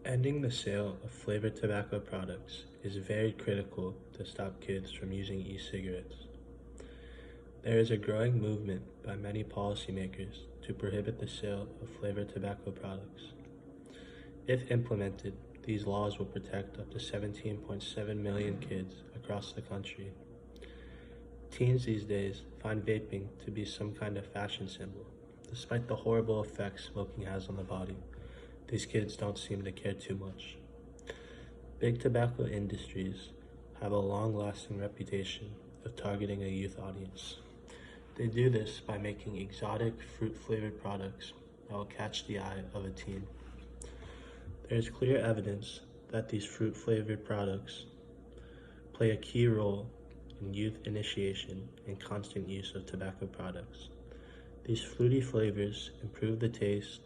Ending the sale of flavored tobacco products is very critical to stop kids from using e-cigarettes. There is a growing movement by many policymakers to prohibit the sale of flavored tobacco products. If implemented, these laws will protect up to 17.7 million kids across the country. Teens these days find vaping to be some kind of fashion symbol. Despite the horrible effects smoking has on the body, these kids don't seem to care too much. Big tobacco industries have a long-lasting reputation of targeting a youth audience. They do this by making exotic fruit-flavored products that will catch the eye of a teen. There is clear evidence that these fruit-flavored products play a key role in youth initiation and constant use of tobacco products. These fruity flavors improve the taste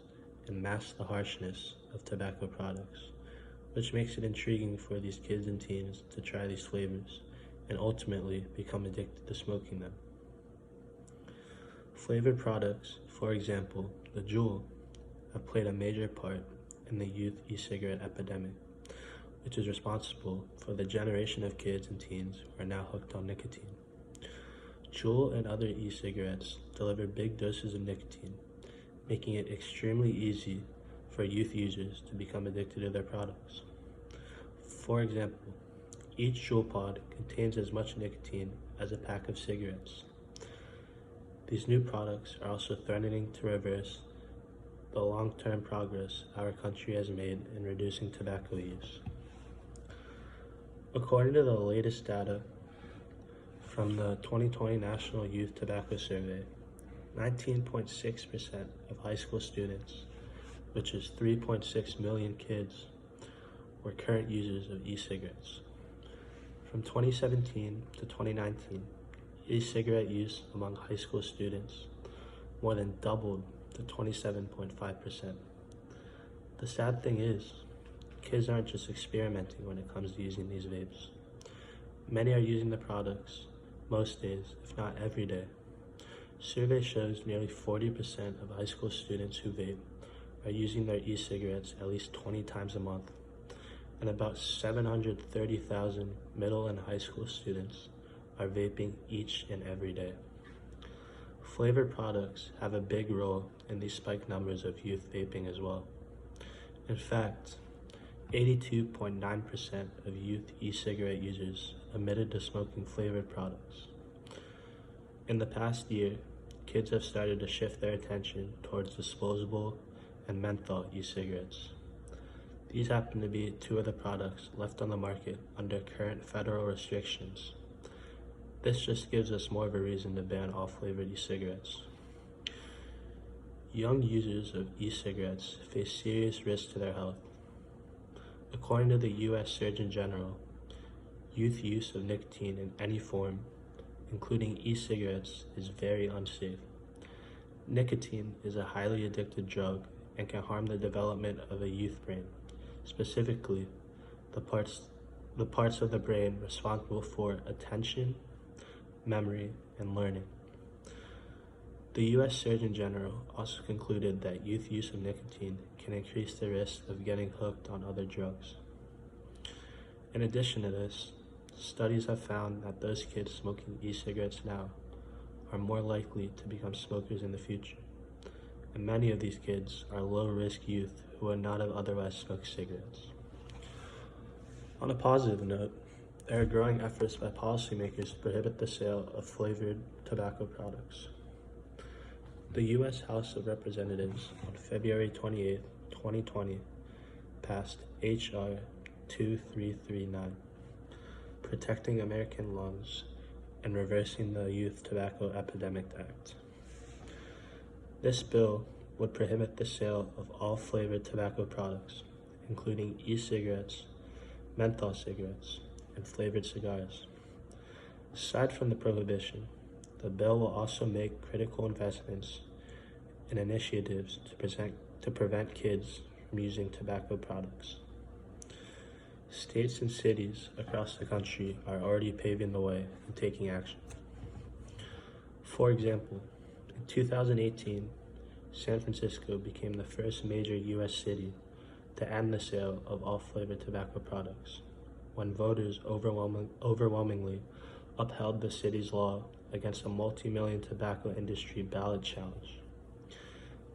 and mask the harshness of tobacco products, which makes it intriguing for these kids and teens to try these flavors and ultimately become addicted to smoking them. Flavored products, for example, the Juul, have played a major part in the youth e-cigarette epidemic, which is responsible for the generation of kids and teens who are now hooked on nicotine. Juul and other e-cigarettes deliver big doses of nicotine, making it extremely easy for youth users to become addicted to their products. For example, each Juul pod contains as much nicotine as a pack of cigarettes. These new products are also threatening to reverse the long-term progress our country has made in reducing tobacco use. According to the latest data from the 2020 National Youth Tobacco Survey, 19.6% of high school students, which is 3.6 million kids, were current users of e-cigarettes. From 2017 to 2019, e-cigarette use among high school students more than doubled to 27.5%. The sad thing is, kids aren't just experimenting when it comes to using these vapes. Many are using the products most days, if not every day. Survey shows nearly 40% of high school students who vape are using their e-cigarettes at least 20 times a month, and about 730,000 middle and high school students are vaping each and every day. Flavored products have a big role in these spike numbers of youth vaping as well. In fact, 82.9% of youth e-cigarette users admitted to smoking flavored products. In the past year, kids have started to shift their attention towards disposable and menthol e-cigarettes. These happen to be two of the products left on the market under current federal restrictions. This just gives us more of a reason to ban all flavored e-cigarettes. Young users of e-cigarettes face serious risks to their health. According to the U.S. Surgeon General, youth use of nicotine in any form, including e-cigarettes, is very unsafe. Nicotine is a highly addictive drug and can harm the development of a youth brain, specifically the parts of the brain responsible for attention, memory, and learning. The U.S. Surgeon General also concluded that youth use of nicotine can increase the risk of getting hooked on other drugs. In addition to this, studies have found that those kids smoking e-cigarettes now are more likely to become smokers in the future, and many of these kids are low-risk youth who would not have otherwise smoked cigarettes. On a positive note, there are growing efforts by policymakers to prohibit the sale of flavored tobacco products. The U.S. House of Representatives on February 28, 2020, passed H.R. 2339, Protecting American Lungs and Reversing the Youth Tobacco Epidemic Act. This bill would prohibit the sale of all flavored tobacco products, including e-cigarettes, menthol cigarettes, and flavored cigars. Aside from the prohibition, the bill will also make critical investments in initiatives to prevent kids from using tobacco products. States and cities across the country are already paving the way and taking action. For example, in 2018, San Francisco became the first major U.S. city to end the sale of all flavored tobacco products, when voters overwhelmingly upheld the city's law against a multi-million tobacco industry ballot challenge.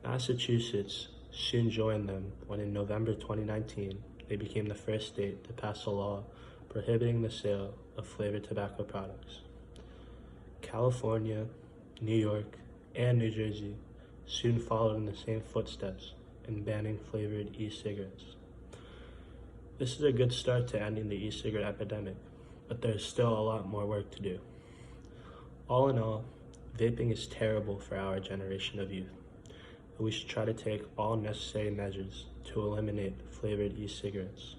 Massachusetts soon joined them when in November 2019, they became the first state to pass a law prohibiting the sale of flavored tobacco products. California, New York, and New Jersey soon followed in the same footsteps in banning flavored e-cigarettes. This is a good start to ending the e-cigarette epidemic, but there's still a lot more work to do. All in all, vaping is terrible for our generation of youth, but we should try to take all necessary measures to eliminate flavored e-cigarettes.